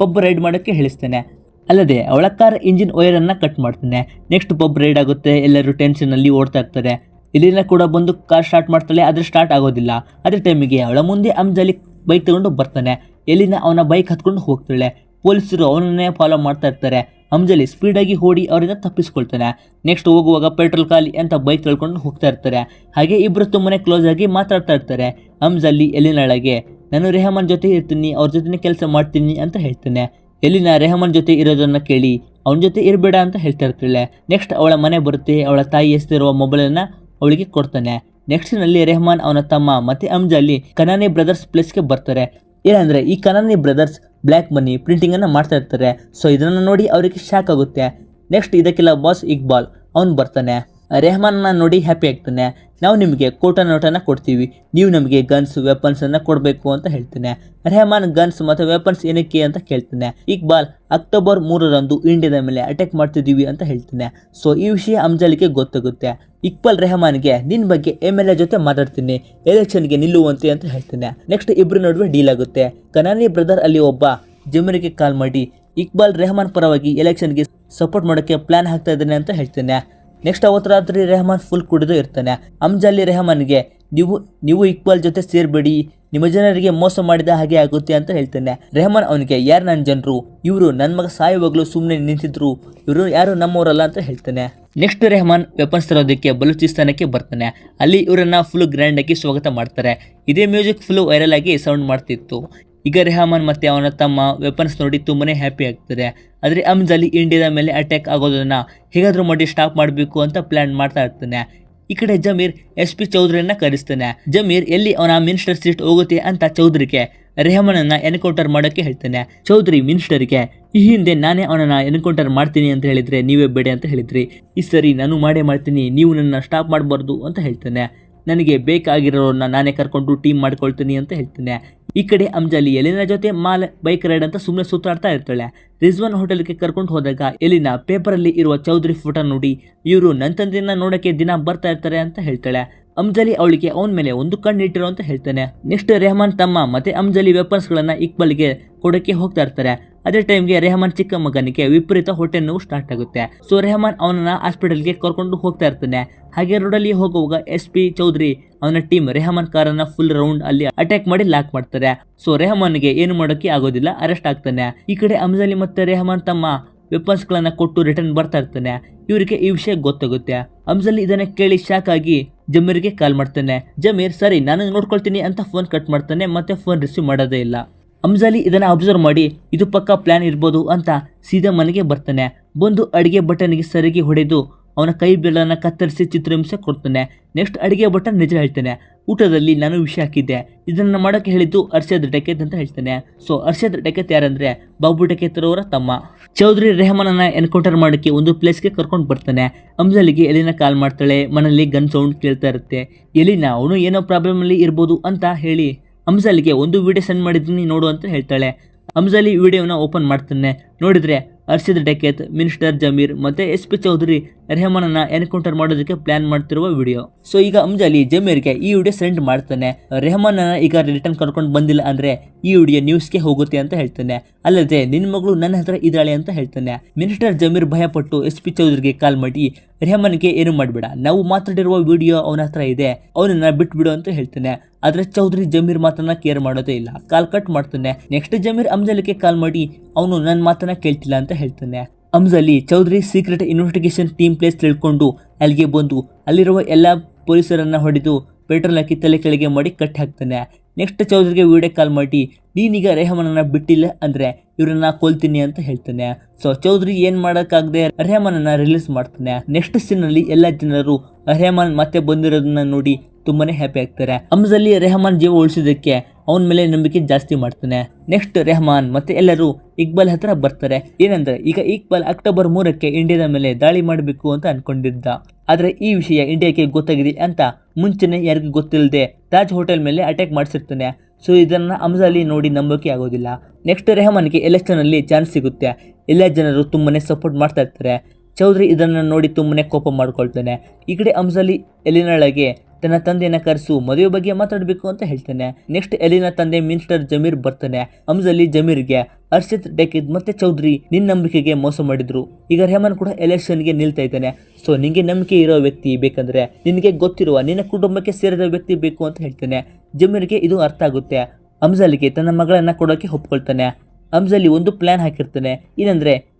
ಪಬ್ ರೈಡ್ ಮಾಡೋಕ್ಕೆ ಹೇಳಿಸ್ತಾನೆ. ಅಲ್ಲದೆ ಅವಳ ಕಾರ್ ಇಂಜಿನ್ ವೈರ್ ಅನ್ನ ಕಟ್ ಮಾಡ್ತಾನೆ. ನೆಕ್ಸ್ಟ್ ಪಬ್ ರೈಡ್ ಆಗುತ್ತೆ. ಎಲ್ಲರೂ ಟೆನ್ಷನ್ ಅಲ್ಲಿ ಓಡ್ತಾ ಇರ್ತಾರೆ. ಎಲಿನ ಕೂಡ ಬಂದು ಕಾರ್ ಸ್ಟಾರ್ಟ್ ಮಾಡ್ತಾಳೆ, ಆದ್ರೆ ಸ್ಟಾರ್ಟ್ ಆಗೋದಿಲ್ಲ. ಅದೇ ಟೈಮಿಗೆ ಅವಳ ಮುಂದೆ ಅಮ್ಜಲಿ ಬೈಕ್ ತಗೊಂಡು ಬರ್ತಾನೆ. ಎಲಿನ ಅವನ ಬೈಕ್ ಹತ್ಕೊಂಡು ಹೋಗ್ತಾಳೆ. ಪೊಲೀಸರು ಅವನನ್ನೇ ಫಾಲೋ ಮಾಡ್ತಾ ಇರ್ತಾರೆ. ಅಮ್ಜಲಿ ಸ್ಪೀಡಾಗಿ ಓಡಿ ಅವರಿಂದ ತಪ್ಪಿಸ್ಕೊಳ್ತಾನೆ. ನೆಕ್ಸ್ಟ್ ಹೋಗುವಾಗ ಪೆಟ್ರೋಲ್ ಖಾಲಿ ಅಂತ ಬೈಕ್ ತಳ್ಕೊಂಡು ಹೋಗ್ತಾ ಇರ್ತಾರೆ. ಹಾಗೆ ಇಬ್ಬರು ತುಂಬಾನೇ ಕ್ಲೋಸ್ ಆಗಿ ಮಾತಾಡ್ತಾ ಇರ್ತಾರೆ. ಅಮ್ಜಲಿ ಎಲಿನೊಳಗೆ ನಾನು ರೆಹಮಾನ್ ಜೊತೆ ಇರ್ತೀನಿ, ಅವ್ರ ಜೊತೆ ಕೆಲಸ ಮಾಡ್ತೀನಿ ಅಂತ ಹೇಳ್ತಾನೆ. ಎಲಿನ ರೆಹಮಾನ್ ಜೊತೆ ಇರೋದನ್ನ ಕೇಳಿ ಅವನ ಜೊತೆ ಇರಬೇಡ ಅಂತ ಹೇಳ್ತಾ ಇರ್ತಾಳೆ. ನೆಕ್ಸ್ಟ್ ಅವಳ ಮನೆ ಬರುತ್ತೆ. ಅವಳ ತಾಯಿ ಎಸ್ತಿರುವ ಮೊಬೈಲನ್ನು ಅವಳಿಗೆ ಕೊಡ್ತಾನೆ. ನೆಕ್ಸ್ಟ್ ನಲ್ಲಿ ರೆಹಮಾನ್ ಅವನ ತಮ್ಮ ಮತ್ತೆ ಅಮ್ಜಲಿ ಕನಾನಿ ಬ್ರದರ್ಸ್ ಪ್ಲೇಸ್ಗೆ ಬರ್ತಾರೆ. ಏನಂದ್ರೆ ಈ ಕನಾನಿ ಬ್ರದರ್ಸ್ ಬ್ಲ್ಯಾಕ್ ಮನಿ ಪ್ರಿಂಟಿಂಗ್ ಅನ್ನ ಮಾಡ್ತಾ ಇರ್ತಾರೆ. ಸೊ ಇದನ್ನ ನೋಡಿ ಅವರಿಗೆ ಶಾಕ್ ಆಗುತ್ತೆ. ನೆಕ್ಸ್ಟ್ ಇದಕ್ಕೆಲ್ಲ ಬಾಸ್ ಇಕ್ಬಾಲ್ ಅವನು ಬರ್ತಾನೆ. ರೆಹಮಾನ್ನ ನೋಡಿ ಹ್ಯಾಪಿ ಆಗ್ತಾನೆ. ನಾವು ನಿಮಗೆ ಕೋಟಾ ನೋಟನ್ನು ಕೊಡ್ತೀವಿ, ನೀವು ನಮಗೆ ಗನ್ಸ್ ವೆಪನ್ಸ್ ಅನ್ನ ಕೊಡಬೇಕು ಅಂತ ಹೇಳ್ತಾನೆ. ರೆಹಮಾನ್ ಗನ್ಸ್ ಮತ್ತು ವೆಪನ್ಸ್ ಏನಕ್ಕೆ ಅಂತ ಕೇಳ್ತಾನೆ. ಇಕ್ಬಾಲ್ ಅಕ್ಟೋಬರ್ 3ರಂದು ಇಂಡಿಯಾದ ಮೇಲೆ ಅಟ್ಯಾಕ್ ಮಾಡ್ತಿದ್ದೀವಿ ಅಂತ ಹೇಳ್ತಾನೆ. ಸೊ ಈ ವಿಷಯ ಅಮ್ಜಲಿಗೆ ಗೊತ್ತಾಗುತ್ತೆ. ಇಕ್ಬಾಲ್ ರೆಹಮಾನ್ಗೆ ನಿನ್ನ ಬಗ್ಗೆ MLA ಜೊತೆ ಮಾತಾಡ್ತೀನಿ, ಎಲೆಕ್ಷನ್ಗೆ ನಿಲ್ಲುವಂತೆ ಅಂತ ಹೇಳ್ತಾನೆ. ನೆಕ್ಸ್ಟ್ ಇಬ್ಬರು ನಡುವೆ ಡೀಲ್ ಆಗುತ್ತೆ. ಕನಾನಿ ಬ್ರದರ್ ಅಲ್ಲಿ ಒಬ್ಬ ಜಮೀರ್ಗೆ ಕಾಲ್ ಮಾಡಿ ಇಕ್ಬಾಲ್ ರೆಹಮಾನ್ ಪರವಾಗಿ ಎಲೆಕ್ಷನ್ಗೆ ಸಪೋರ್ಟ್ ಮಾಡೋಕ್ಕೆ ಪ್ಲಾನ್ ಹಾಕ್ತಾ ಇದ್ದಾನೆ ಅಂತ ಹೇಳ್ತಾನೆ. ನೆಕ್ಸ್ಟ್ ಅವತ್ತು ರಾತ್ರಿ ರೆಹಮಾನ್ ಫುಲ್ ಕುಡಿದು ಇರ್ತಾನೆ. ಅಮ್ಜಲಿ ರೆಹಮಾನ್ಗೆ ನೀವು ಇಕ್ಬಾಲ್ ಜೊತೆ ಸೇರ್ಬೇಡಿ, ನಿಮ್ಮ ಜನರಿಗೆ ಮೋಸ ಮಾಡಿದ ಹಾಗೆ ಆಗುತ್ತೆ ಅಂತ ಹೇಳ್ತಾನೆ. ರೆಹಮಾನ್ ಅವನಿಗೆ ಯಾರು ನನ್ನ ಜನರು, ಇವರು ನನ್ನ ಮಗ ಸಾಯುವಾಗಲೂ ಸುಮ್ಮನೆ ನಿಂತಿದ್ರು, ಇವರು ಯಾರು ನಮ್ಮವರಲ್ಲ ಅಂತ ಹೇಳ್ತಾನೆ. ನೆಕ್ಸ್ಟ್ ರೆಹಮಾನ್ ವೆಪನ್ಸ್ ತರೋದಕ್ಕೆ ಬಲೂಚಿಸ್ತಾನಕ್ಕೆ ಬರ್ತಾನೆ. ಅಲ್ಲಿ ಇವರನ್ನ ಫುಲ್ ಗ್ರ್ಯಾಂಡ್ ಆಗಿ ಸ್ವಾಗತ ಮಾಡ್ತಾರೆ. ಇದೇ ಮ್ಯೂಸಿಕ್ ಫುಲ್ ವೈರಲ್ ಆಗಿ ಸೌಂಡ್ ಮಾಡ್ತಿತ್ತು. ಈಗ ರೆಹಮಾನ್ ಮತ್ತೆ ಅವನ ತಮ್ಮ ವೆಪನ್ಸ್ ನೋಡಿ ತುಂಬಾನೇ ಹ್ಯಾಪಿ ಆಗ್ತಾರೆ. ಆದರೆ ಅಮ್ಜಲಿ ಇಂಡಿಯಾದ ಮೇಲೆ ಅಟ್ಯಾಕ್ ಆಗೋದನ್ನ ಹೇಗಾದ್ರೂ ಮಾಡಿ ಸ್ಟಾಪ್ ಮಾಡಬೇಕು ಅಂತ ಪ್ಲಾನ್ ಮಾಡ್ತಾ ಇರ್ತಾನೆ. ಈ ಕಡೆ ಜಮೀರ್ SP ಚೌಧರಿಯನ್ನ ಕರೆಸ್ತಾನೆ. ಜಮೀರ್ ಎಲ್ಲಿ ಅವನ ಮಿನಿಸ್ಟರ್ ಸೀಟ್ ಹೋಗುತ್ತೆ ಅಂತ ಚೌಧರಿಗೆ ರೆಹಮಾನನ್ನ ಎನ್ಕೌಂಟರ್ ಮಾಡೋಕ್ಕೆ ಹೇಳ್ತಾನೆ. ಚೌಧರಿ ಮಿನಿಸ್ಟರ್ಗೆ ಈ ಹಿಂದೆ ನಾನೇ ಅವನನ್ನ ಎನ್ಕೌಂಟರ್ ಮಾಡ್ತೀನಿ ಅಂತ ಹೇಳಿದ್ರೆ ನೀವೇ ಬೇಡ ಅಂತ ಹೇಳಿದ್ರಿ, ಈ ಸರಿ ನಾನು ಮಾಡೇ ಮಾಡ್ತೀನಿ, ನೀವು ನನ್ನ ಸ್ಟಾಪ್ ಮಾಡಬಾರ್ದು ಅಂತ ಹೇಳ್ತಾನೆ. ನನಗೆ ಬೇಕಾಗಿರೋರನ್ನ ನಾನೇ ಕರ್ಕೊಂಡು ಟೀಮ್ ಮಾಡ್ಕೊಳ್ತೀನಿ ಅಂತ ಹೇಳ್ತಾನೆ. ಈ ಕಡೆ ಅಮ್ಜಲಿ ಎಲಿನ ಜೊತೆ ಬೈಕ್ ರೈಡ್ ಅಂತ ಸುಮ್ಮನೆ ಸುತ್ತಾಡ್ತಾ ಇರ್ತಾಳೆ. ರಿಜ್ವಾನ್ ಹೋಟೆಲ್ಗೆ ಕರ್ಕೊಂಡು ಹೋದಾಗ ಎಲಿನ ಪೇಪರಲ್ಲಿ ಇರುವ ಚೌಧರಿ ಫೋಟೋ ನೋಡಿ ಇವರು ನನ್ನ ತಂದೆಯನ್ನ ನೋಡಕ್ಕೆ ದಿನ ಬರ್ತಾ ಇರ್ತಾರೆ ಅಂತ ಹೇಳ್ತಾಳೆ. ಅಮ್ಜಲಿ ಅವಳಿಗೆ ಅವನ ಮೇಲೆ ಒಂದು ಕಣ್ಣು ಇಟ್ಟಿರೋ ಅಂತ ಹೇಳ್ತಾನೆ. ನೆಕ್ಸ್ಟ್ ರೆಹಮಾನ್ ತಮ್ಮ ಮತ್ತೆ ಅಮ್ಜಲಿ ವೆಪನ್ಸ್ ಗಳನ್ನ ಇಕ್ಬಾಲ್ಗೆ ಕೊಡಕ್ಕೆ ಹೋಗ್ತಾ ಇರ್ತಾರೆ. ಅದೇ ಟೈಮ್ಗೆ ರೆಹಮಾನ್ ಚಿಕ್ಕ ಮಗನಿಗೆ ವಿಪರೀತ ಹೊಟ್ಟೆ ನೋವು ಸ್ಟಾರ್ಟ್ ಆಗುತ್ತೆ. ಸೊ ರೆಹಮಾನ್ ಅವನನ್ನ ಹಾಸ್ಪಿಟಲ್ಗೆ ಕರ್ಕೊಂಡು ಹೋಗ್ತಾ ಇರ್ತಾನೆ. ಹಾಗೆ ರೋಡಲ್ಲಿ ಹೋಗುವಾಗ SP ಚೌಧರಿ ಅವನ ಟೀಮ್ ರೆಹಮಾನ್ ಕಾರನ್ನ ಫುಲ್ ರೌಂಡ್ ಅಲ್ಲಿ ಅಟ್ಯಾಕ್ ಮಾಡಿ ಲಾಕ್ ಮಾಡ್ತಾರೆ. ಸೊ ರೆಹಮಾನ್ಗೆ ಏನು ಮಾಡೋಕೆ ಆಗೋದಿಲ್ಲ, ಅರೆಸ್ಟ್ ಆಗ್ತಾನೆ. ಈ ಕಡೆ ಅಮ್ಜಲಿ ಮತ್ತೆ ರೆಹಮಾನ್ ತಮ್ಮ ವೆಪನ್ಸ್ ಗಳನ್ನ ಕೊಟ್ಟು ರಿಟರ್ನ್ ಬರ್ತಾ ಇರ್ತಾನೆ. ಇವರಿಗೆ ಈ ವಿಷಯ ಗೊತ್ತಾಗುತ್ತೆ. ಅಮ್ಜಲಿ ಇದನ್ನ ಕೇಳಿ ಶಾಕ್ ಆಗಿ ಜಮೀರ್ಗೆ ಕಾಲ್ ಮಾಡ್ತಾನೆ. ಜಮೀರ್ ಸರಿ ನಾನು ನೋಡ್ಕೊಳ್ತೀನಿ ಅಂತ ಫೋನ್ ಕಟ್ ಮಾಡ್ತಾನೆ, ಮತ್ತೆ ಫೋನ್ ರಿಸೀವ್ ಮಾಡೋದೇ ಇಲ್ಲ. ಅಮ್ಜಲಿ ಇದನ್ನ ಅಬ್ಸರ್ವ್ ಮಾಡಿ ಇದು ಪಕ್ಕಾ ಪ್ಲಾನ್ ಇರ್ಬೋದು ಅಂತ ಸೀದಾ ಮನೆಗೆ ಬರ್ತಾನೆ. ಬಂದು ಅಡಿಗೆ ಬಟನ್ಗೆ ಸರಿಗೆ ಹೊಡೆದು ಅವನ ಕೈ ಬೆರಳನ್ನ ಕತ್ತರಿಸಿ ಚಿತ್ರಹಿಂಸೆ ಕೊಡ್ತಾನೆ. ನೆಕ್ಸ್ಟ್ ಅಡಿಗೆ ಬಟನ್ ನಿಜ ಹೇಳ್ತಾನೆ. ಊಟದಲ್ಲಿ ನಾನು ವಿಷ ಹಾಕಿದ್ದೆ, ಇದನ್ನ ಮಾಡೋಕೆ ಹೇಳಿದ್ದು ಅರ್ಷದ್ ಡಕೇತ್ ಅಂತ ಹೇಳ್ತಾನೆ. ಸೊ ಅರ್ಷದ್ ಡಕೇತ್ ಯಾರಂದ್ರೆ ಬಾಬು ಡಕೇತ್ ಅವರ ತಮ್ಮ. ಚೌಧರಿ ರೆಹಮಾನನ್ನ ಎನ್ಕೌಂಟರ್ ಮಾಡೋಕ್ಕೆ ಒಂದು ಪ್ಲೇಸ್ಗೆ ಕರ್ಕೊಂಡು ಬರ್ತಾನೆ. ಅಮ್ಜಲಿಗೆ ಎಲಿನ ಕಾಲ್ ಮಾಡ್ತಾಳೆ. ಮನೆಯಲ್ಲಿ ಗನ್ ಸೌಂಡ್ ಕೇಳ್ತಾ ಇರುತ್ತೆ. ಎಲಿನ ಅವನು ಏನೋ ಪ್ರಾಬ್ಲಮ್ ಅಲ್ಲಿ ಇರ್ಬೋದು ಅಂತ ಹೇಳಿ ಅಮ್ಜಾಲಿಗೆ ಒಂದು ವಿಡಿಯೋ ಸೆಂಡ್ ಮಾಡಿದ್ದೀನಿ ನೋಡು ಅಂತ ಹೇಳ್ತಾಳೆ. ಅಮ್ಜಾಲಿ ವಿಡಿಯೋನ ಓಪನ್ ಮಾಡ್ತಾನೆ. ನೋಡಿದ್ರೆ ಅರ್ಷದ್ ಡಕೇತ್, ಮಿನಿಸ್ಟರ್ ಜಮೀರ್ ಮತ್ತೆ SP ಚೌಧರಿ ರೆಹಮಾನನ್ನ ಎನ್ಕೌಂಟರ್ ಮಾಡೋದಕ್ಕೆ ಪ್ಲಾನ್ ಮಾಡ್ತಿರುವ ವಿಡಿಯೋ. ಸೊ ಈಗ ಅಮ್ಜಾಲಿ ಜಮೀರ್ಗೆ ಈ ವಿಡಿಯೋ ಸೆಂಡ್ ಮಾಡ್ತಾನೆ. ರೆಹಮಾನನ್ನ ಈಗ ರಿಟರ್ನ್ ಕರ್ಕೊಂಡು ಬಂದಿಲ್ಲ ಅಂದ್ರೆ ಈ ವಿಡಿಯೋ ನ್ಯೂಸ್ಗೆ ಹೋಗುತ್ತೆ ಅಂತ ಹೇಳ್ತಾನೆ. ಅಲ್ಲದೆ ನಿನ್ನ ಮಗಳು ನನ್ನ ಹತ್ರ ಇದ್ದಾಳೆ ಅಂತ ಹೇಳ್ತಾನೆ. ಮಿನಿಸ್ಟರ್ ಜಮೀರ್ ಭಯಪಟ್ಟು SP ಚೌಧರಿಗೆ ಕಾಲ್ ಮಾಡಿ ರೆಹಮಾನ್ಗೆ ಏನು ಮಾಡಬೇಡ, ನಾವು ಮಾತಾಡಿರುವ ವಿಡಿಯೋ ಅವನ ಹತ್ರ ಇದೆ, ಅವನನ್ನ ಬಿಟ್ಬಿಡು ಅಂತ ಹೇಳ್ತಾನೆ. ಆದ್ರೆ ಚೌಧರಿ ಜಮೀರ್ ಮಾತನ್ನ ಕೇರ್ ಮಾಡೋದೇ ಇಲ್ಲ, ಕಾಲ್ ಕಟ್ ಮಾಡ್ತಾನೆ. ನೆಕ್ಸ್ಟ್ ಜಮೀರ್ ಅಮ್ಜಾಲಿಗೆ ಕಾಲ್ ಮಾಡಿ ಅವನು ನನ್ನ ಮಾತನ್ನ ಕೇಳ್ತಿಲ್ಲ ಅಂತ ಹೇಳ್ತಾನೆ. Amjali Chaudhary secret investigation team place ತಿಳ್ಕೊಂಡು ಅಲ್ಲಿಗೆ ಬಂದು ಅಲ್ಲಿರುವ ಎಲ್ಲಾ ಪೊಲೀಸರನ್ನ ಹೊಡೆದು ಪೆಟ್ರೋಲ್ ಹಾಕಿ ತಲೆ ಕೆಳಗೆ ಮಾಡಿ ಕಟ್ಟಿ ಹಾಕ್ತಾನೆ. ನೆಕ್ಸ್ಟ್ ಚೌಧರಿಗೆ ವಿಡಿಯೋ ಕಾಲ್ ಮಾಡಿ ನೀನೀಗ ರೆಹಮಾನನ್ನ ಬಿಟ್ಟಿಲ್ಲ ಅಂದ್ರೆ ಇವ್ರನ್ನ ಕೊಲ್ತೀನಿ ಅಂತ ಹೇಳ್ತಾನೆ. ಸೊ ಚೌಧರಿ ಏನ್ ಮಾಡಕ್ಕಾಗದೆ ರೆಹಮಾನನ್ನ ರಿಲೀಸ್ ಮಾಡ್ತಾನೆ. ನೆಕ್ಸ್ಟ್ ಸೀನ್ ಅಲ್ಲಿ ಎಲ್ಲಾ ಜನರು ರೆಹಮಾನ್ ಮತ್ತೆ ಬಂದಿರೋದನ್ನ ನೋಡಿ ತುಂಬಾನೇ ಹ್ಯಾಪಿ ಆಗ್ತಾರೆ. ಅಮ್ಜಾಲಿ ರೆಹಮಾನ್ ಜೀವ ಉಳಿಸಿದಕ್ಕೆ ಅವನ ಮೇಲೆ ನಂಬಿಕೆ ಜಾಸ್ತಿ ಮಾಡ್ತಾನೆ. ನೆಕ್ಸ್ಟ್ ರೆಹಮಾನ್ ಮತ್ತೆ ಎಲ್ಲರೂ ಇಕ್ಬಾಲ್ ಹತ್ರ ಬರ್ತಾರೆ. ಏನಂದ್ರೆ ಈಗ ಇಕ್ಬಾಲ್ ಅಕ್ಟೋಬರ್ 3ಕ್ಕೆ ಇಂಡಿಯಾದ ಮೇಲೆ ದಾಳಿ ಮಾಡಬೇಕು ಅಂತ ಅನ್ಕೊಂಡಿದ್ದ. ಆದ್ರೆ ಈ ವಿಷಯ ಇಂಡಿಯಾಕ್ಕೆ ಗೊತ್ತಾಗಿದೆ ಅಂತ ಮುಂಚೆನೆ ಯಾರಿಗೂ ಗೊತ್ತಿಲ್ಲದೆ ತಾಜ್ ಹೋಟೆಲ್ ಮೇಲೆ ಅಟ್ಯಾಕ್ ಮಾಡಿಸಿರ್ತಾನೆ. ಸೊ ಇದನ್ನ ಅಮ್ಜಾಲಿ ನೋಡಿ ನಂಬೋಕೆ ಆಗೋದಿಲ್ಲ. ನೆಕ್ಸ್ಟ್ ರೆಹಮಾನ್ಗೆ ಎಲೆಕ್ಷನ್ ಅಲ್ಲಿ ಚಾನ್ಸ್ ಸಿಗುತ್ತೆ. ಎಲ್ಲ ಜನರು ತುಂಬಾನೇ ಸಪೋರ್ಟ್ ಮಾಡ್ತಾ ಇರ್ತಾರೆ. ಚೌಧರಿ ಇದನ್ನ ನೋಡಿ ತುಂಬಾನೇ ಕೋಪ ಮಾಡ್ಕೊಳ್ತಾನೆ. ಈ ಕಡೆ ಅಮ್ಜಾಲಿ ಎಲಿನಾಳಗೆ ತನ್ನ ತಂದೆಯನ್ನ ಕರೆಸು ಮದುವೆ ಬಗ್ಗೆ ಮಾತಾಡಬೇಕು ಅಂತ ಹೇಳ್ತಾನೆ. ನೆಕ್ಸ್ಟ್ ಎಲಿನಾ ತಂದೆ ಮಿನಿಸ್ಟರ್ ಜಮೀರ್ ಬರ್ತಾನೆ. ಅಮ್ಜಾಲಿ ಜಮೀರ್ಗೆ ಅರ್ಷದ್ ಡಕೇತ್ ಮತ್ತೆ ಚೌಧರಿ ನಿನ್ನ ನಂಬಿಕೆಗೆ ಮೋಸ ಮಾಡಿದ್ರು, ಈಗ ರೆಹಮಾನ್ ಕೂಡ ಎಲೆಕ್ಷನ್ಗೆ ನಿಲ್ತಾ ಇದ್ದಾನೆ. ಸೊ ನಿಂಗೆ ನಂಬಿಕೆ ಇರೋ ವ್ಯಕ್ತಿ ಬೇಕಂದ್ರೆ ನಿನಗೆ ಗೊತ್ತಿರುವ ನಿನ್ನ ಕುಟುಂಬಕ್ಕೆ ಸೇರಿದ ವ್ಯಕ್ತಿ ಬೇಕು ಅಂತ ಹೇಳ್ತಾನೆ. ಜಮೀರ್ಗೆ ಇದು ಅರ್ಥ ಆಗುತ್ತೆ. ಅಮ್ಜಾಲಿಗೆ ತನ್ನ ಮಗಳನ್ನ ಕೊಡೋಕೆ ಒಪ್ಕೊಳ್ತಾನೆ. ಅಮ್ಜಾಲಿ ಒಂದು ಪ್ಲಾನ್ ಹಾಕಿರ್ತಾನೆ. ಏನಂದ್ರೆ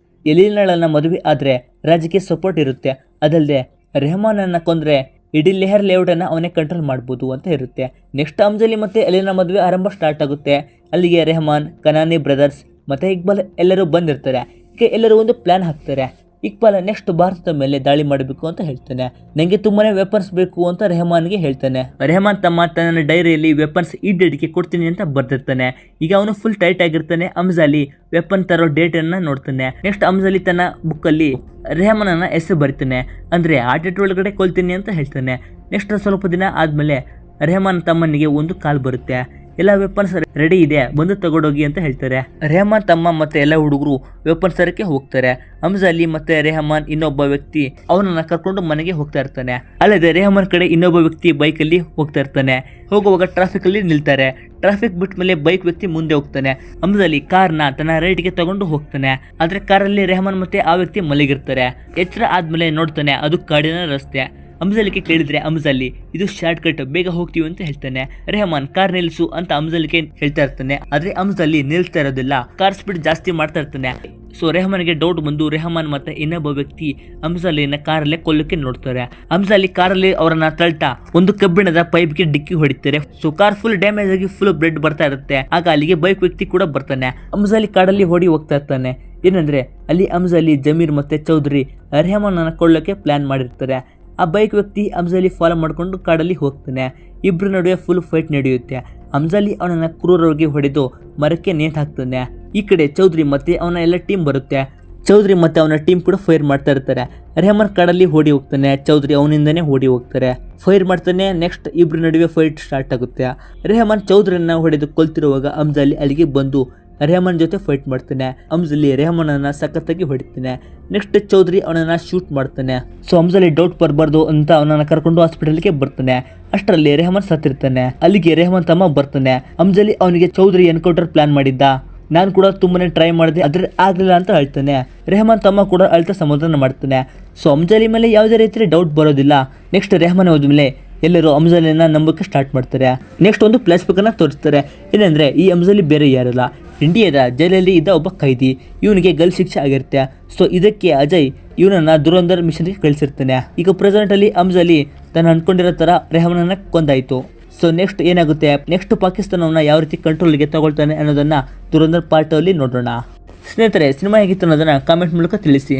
ಎಲಿನಾಳನ್ನ ಮದುವೆ ಆದ್ರೆ ರಾಜ್ಯಕ್ಕೆ ಸಪೋರ್ಟ್ ಇರುತ್ತೆ, ಅದಲ್ಲದೆ ರೆಹಮಾನನ್ನ ಕೊಂದ್ರೆ ಇಡೀ ಲೆಹರ್ ಲೇಔಟ್ ಅನ್ನ ಅವನೇ ಕಂಟ್ರೋಲ್ ಮಾಡ್ಬೋದು ಅಂತ ಇರುತ್ತೆ. ನೆಕ್ಸ್ಟ್ ಅಮ್ಜಾಲಿ ಮತ್ತೆ ಎಲಿನಾ ಮದುವೆ ಆರಂಭ ಸ್ಟಾರ್ಟ್ ಆಗುತ್ತೆ. ಅಲ್ಲಿಗೆ ರೆಹಮಾನ್, ಕನಾನಿ ಬ್ರದರ್ಸ್ ಮತ್ತೆ ಇಕ್ಬಾಲ್ ಎಲ್ಲರೂ ಬಂದಿರ್ತಾರೆ. ಈಗ ಎಲ್ಲರೂ ಒಂದು ಪ್ಲಾನ್ ಹಾಕ್ತಾರೆ. ಇಕ್ಬಾಲ್ ನೆಕ್ಸ್ಟ್ ಭಾರತದ ಮೇಲೆ ದಾಳಿ ಮಾಡಬೇಕು ಅಂತ ಹೇಳ್ತಾನೆ. ನನಗೆ ತುಂಬಾನೇ ವೆಪನ್ಸ್ ಬೇಕು ಅಂತ ರೆಹಮಾನ್ಗೆ ಹೇಳ್ತಾನೆ. ರೆಹಮಾನ್ ತಮ್ಮ ತನ್ನ ಡೈರಿಯಲ್ಲಿ ವೆಪನ್ಸ್ ಈ ಡೇಟ್ಗೆ ಕೊಡ್ತೀನಿ ಅಂತ ಬರ್ತಿರ್ತಾನೆ. ಈಗ ಅವನು ಫುಲ್ ಟೈಟ್ ಆಗಿರ್ತಾನೆ. ಅಮ್ಜಾಲಿ ವೆಪನ್ ತರೋ ಡೇಟ್ ಅನ್ನ ನೋಡ್ತಾನೆ. ನೆಕ್ಸ್ಟ್ ಅಮ್ಜಾಲಿ ತನ್ನ ಬುಕ್ ಅಲ್ಲಿ ರೆಹಮಾನನ್ನ ಹೆಸರು ಬರಿತಾನೆ. ಅಂದ್ರೆ ಆ ಡೇಟ್ ಒಳಗಡೆ ಕೊಲ್ತೀನಿ ಅಂತ ಹೇಳ್ತಾನೆ. ನೆಕ್ಸ್ಟ್ ಸ್ವಲ್ಪ ದಿನ ಆದ್ಮೇಲೆ ರೆಹಮಾನ್ ತಮ್ಮನಿಗೆ ಒಂದು ಕಾಲ್ ಬರುತ್ತೆ. ಎಲ್ಲ ವೆಪನ್ಸ್ ರೆಡಿ ಇದೆ, ಬಂದು ತಗೊಂಡೋಗಿ ಅಂತ ಹೇಳ್ತಾರೆ. ರೆಹಮಾನ್ ತಮ್ಮ ಮತ್ತೆ ಎಲ್ಲ ಹುಡುಗರು ವೆಪನ್ಸ್ ತರಕ್ಕೆ ಹೋಗ್ತಾರೆ. ಅಮ್ಜಾಲಿ ಮತ್ತೆ ರೆಹಮಾನ್ ಇನ್ನೊಬ್ಬ ವ್ಯಕ್ತಿ ಅವನನ್ನ ಕರ್ಕೊಂಡು ಮನೆಗೆ ಹೋಗ್ತಾ ಇರ್ತಾನೆ. ಅಲ್ಲದೆ ರೆಹಮಾನ್ ಕಡೆ ಇನ್ನೊಬ್ಬ ವ್ಯಕ್ತಿ ಬೈಕ್ ಅಲ್ಲಿ ಹೋಗ್ತಾ ಇರ್ತಾನೆ. ಹೋಗುವಾಗ ಟ್ರಾಫಿಕ್ ಅಲ್ಲಿ ನಿಲ್ತಾರೆ. ಟ್ರಾಫಿಕ್ ಬಿಟ್ಟ ಮೇಲೆ ಬೈಕ್ ವ್ಯಕ್ತಿ ಮುಂದೆ ಹೋಗ್ತಾನೆ. ಅಮ್ಜಾಲಿ ಕಾರ್ನ ತನ್ನ ರೈಟ್ಗೆ ತಗೊಂಡು ಹೋಗ್ತಾನೆ. ಆದ್ರೆ ಕಾರಲ್ಲಿ ರೆಹಮಾನ್ ಮತ್ತೆ ಆ ವ್ಯಕ್ತಿ ಮಲಗಿರ್ತಾರೆ. ಎಚ್ಚರ ಆದ್ಮೇಲೆ ನೋಡ್ತಾನೆ ಅದು ಕಾಡಿನ ರಸ್ತೆ. ಅಮ್ಜಾಲಿಗೆ ಕೇಳಿದ್ರೆ ಅಮ್ಜಾಲಿ ಇದು ಶಾರ್ಟ್ ಕಟ್, ಬೇಗ ಹೋಗ್ತೀವಿ ಅಂತ ಹೇಳ್ತಾನೆ. ರೆಹಮಾನ್ ಕಾರ್ ನಿಲ್ಸು ಅಂತ ಅಮ್ಜಾಲಿಗೆ ಹೇಳ್ತಾ ಇರ್ತಾನೆ. ಆದ್ರೆ ಅಮ್ಜಾಲಿ ನಿಲ್ಸ್ತಾ ಇರೋದಿಲ್ಲ, ಕಾರ್ ಸ್ಪೀಡ್ ಜಾಸ್ತಿ ಮಾಡ್ತಾ ಇರ್ತಾನೆ. ಸೊ ರೆಹಮಾನ್ಗೆ ಡೌಟ್ ಬಂದು ರೆಹಮಾನ್ ಮತ್ತೆ ಇನ್ನೊಬ್ಬ ವ್ಯಕ್ತಿ ಅಮ್ಜಾಲಿನ ಕಾರಲ್ಲೇ ಕೊಲ್ಲಕ್ಕೆ ನೋಡ್ತಾರೆ. ಅಮ್ಜಾಲಿ ಕಾರಲ್ಲಿ ಅವರನ್ನ ತಳ್ತಾ ಒಂದು ಕಬ್ಬಿಣದ ಪೈಪ್ಗೆ ಡಿಕ್ಕಿ ಹೊಡಿತಾರೆ. ಸೊ ಕಾರ್ ಫುಲ್ ಡ್ಯಾಮೇಜ್ ಆಗಿ ಫುಲ್ ಬ್ಲಡ್ ಬರ್ತಾ ಇರುತ್ತೆ. ಆಗ ಅಲ್ಲಿಗೆ ಬೈಕ್ ವ್ಯಕ್ತಿ ಕೂಡ ಬರ್ತಾನೆ. ಅಮ್ಜಾಲಿ ಕಾಡಲ್ಲಿ ಹೊಡಿ ಹೋಗ್ತಾ ಇರ್ತಾನೆ. ಏನಂದ್ರೆ ಅಲ್ಲಿ ಅಮ್ಜಾಲಿ ಜಮೀರ್ ಮತ್ತೆ ಚೌಧರಿ ರೆಹಮಾನನ್ನ ಕೊಳ್ಳಕ್ಕೆ ಪ್ಲಾನ್ ಮಾಡಿರ್ತಾರೆ. ಆ ಬೈಕ್ ವ್ಯಕ್ತಿ ಅಮ್ಜಾಲಿ ಫಾಲೋ ಮಾಡ್ಕೊಂಡು ಕಾಡಲ್ಲಿ ಹೋಗ್ತಾನೆ. ಇಬ್ರು ನಡುವೆ ಫುಲ್ ಫೈಟ್ ನಡೆಯುತ್ತೆ. ಅಮ್ಜಾಲಿ ಅವನನ್ನ ಕ್ರೂರವಾಗಿ ಹೊಡೆದು ಮರಕ್ಕೆ ನೇತು ಹಾಕ್ತಾನೆ. ಈ ಕಡೆ ಚೌಧರಿ ಮತ್ತೆ ಅವನ ಎಲ್ಲ ಟೀಮ್ ಬರುತ್ತೆ. ಚೌಧರಿ ಮತ್ತೆ ಅವನ ಟೀಮ್ ಕೂಡ ಫೈರ್ ಮಾಡ್ತಾ ಇರ್ತಾರೆ. ರೆಹಮಾನ್ ಕಾಡಲ್ಲಿ ಓಡಿ ಹೋಗ್ತಾನೆ. ಚೌಧರಿ ಅವನಿಂದನೇ ಓಡಿ ಹೋಗ್ತಾರೆ. ಫೈರ್ ಮಾಡ್ತಾನೆ. ನೆಕ್ಸ್ಟ್ ಇಬ್ರು ನಡುವೆ ಫೈಟ್ ಸ್ಟಾರ್ಟ್ ಆಗುತ್ತೆ. ರೆಹಮಾನ್ ಚೌಧರಿಯನ್ನ ಹೊಡೆದು ಕೊಲ್ತಿರುವಾಗ ಅಮ್ಜಾಲಿ ಅಲ್ಲಿಗೆ ಬಂದು ರೆಹಮಾನ್ ಜೊತೆ ಫೈಟ್ ಮಾಡ್ತಾನೆ. ಅಮ್ಜಾಲಿ ರೆಹಮಾನನ್ನ ಸಖತ್ತಾಗಿ ಹೊಡಿತಾನೆ. ನೆಕ್ಸ್ಟ್ ಚೌಧರಿ ಅವನನ್ನ ಶೂಟ್ ಮಾಡ್ತಾನೆ. ಸೊ ಅಮ್ಜಾಲಿ ಡೌಟ್ ಬರಬಾರ್ದು ಅಂತ ಅವನನ್ನ ಕರ್ಕೊಂಡು ಹಾಸ್ಪಿಟಲ್ಗೆ ಬರ್ತಾನೆ. ಅಷ್ಟರಲ್ಲಿ ರೆಹಮಾನ್ ಸತ್ತಿರ್ತಾನೆ. ಅಲ್ಲಿಗೆ ರೆಹಮಾನ್ ತಮ್ಮ ಬರ್ತಾನೆ. ಅಮ್ಜಾಲಿ ಅವನಿಗೆ ಚೌಧರಿ ಎನ್ಕೌಂಟರ್ ಪ್ಲಾನ್ ಮಾಡಿದ್ದ, ನಾನು ಕೂಡ ತುಂಬಾನೇ ಟ್ರೈ ಮಾಡಿದೆ, ಆದ್ರೆ ಆಗ್ಲಿಲ್ಲ ಅಂತ ಹೇಳ್ತಾನೆ. ರೆಹಮಾನ್ ತಮ್ಮ ಕೂಡ ಅಳ್ತಾ ಸಮಾಧಾನ ಮಾಡ್ತಾನೆ. ಸೊ ಅಮ್ಜಾಲಿ ಮೇಲೆ ಯಾವುದೇ ರೀತಿ ಡೌಟ್ ಬರೋದಿಲ್ಲ. ನೆಕ್ಸ್ಟ್ ರೆಹಮಾನ್ ಹೋದ್ಮೇಲೆ ಎಲ್ಲರೂ ಅಮ್ಜಾಲಿನ ನಂಬಕ್ಕೆ ಸ್ಟಾರ್ಟ್ ಮಾಡ್ತಾರೆ. ನೆಕ್ಸ್ಟ್ ಒಂದು ಫ್ಲಾಶ್ ಬ್ಯಾಕ್ ಅನ್ನ ತೋರಿಸ್ತಾರೆ. ಏನಂದ್ರೆ ಈ ಅಮ್ಜಾಲಿ ಬೇರೆ ಯಾರಲ್ಲ, ಇಂಡಿಯಾದ ಜೈಲಲ್ಲಿ ಇದ್ದ ಒಬ್ಬ ಖೈದಿ. ಇವನಿಗೆ ಗಲ್ ಶಿಕ್ಷೆ ಆಗಿರುತ್ತೆ. ಸೊ ಇದಕ್ಕೆ ಅಜಯ್ ಇವನನ್ನ ದುರಂಧರ್ ಮಿಷನ್ಗೆ ಕಳಿಸಿರ್ತಾನೆ. ಈಗ ಪ್ರೆಸೆಂಟ್ ಅಲ್ಲಿ ಅಮ್ಜಾಲಿ ತನ್ನ ಅನ್ಕೊಂಡಿರೋ ತರ ರೆಹಮಾನನ್ನ ಕೊಂದಾಯ್ತು. ಸೊ ನೆಕ್ಸ್ಟ್ ಏನಾಗುತ್ತೆ, ನೆಕ್ಸ್ಟ್ ಪಾಕಿಸ್ತಾನವನ್ನ ಯಾವ ರೀತಿ ಕಂಟ್ರೋಲ್ಗೆ ತಗೊಳ್ತಾನೆ ಅನ್ನೋದನ್ನ ದುರಂಧರ್ ಪಾರ್ಟ್ ಅಲ್ಲಿ ನೋಡೋಣ. ಸ್ನೇಹಿತರೆ, ಸಿನಿಮಾ ಹೇಗಿತ್ತು ಅನ್ನೋದನ್ನ ಕಾಮೆಂಟ್ ಮೂಲಕ ತಿಳಿಸಿ.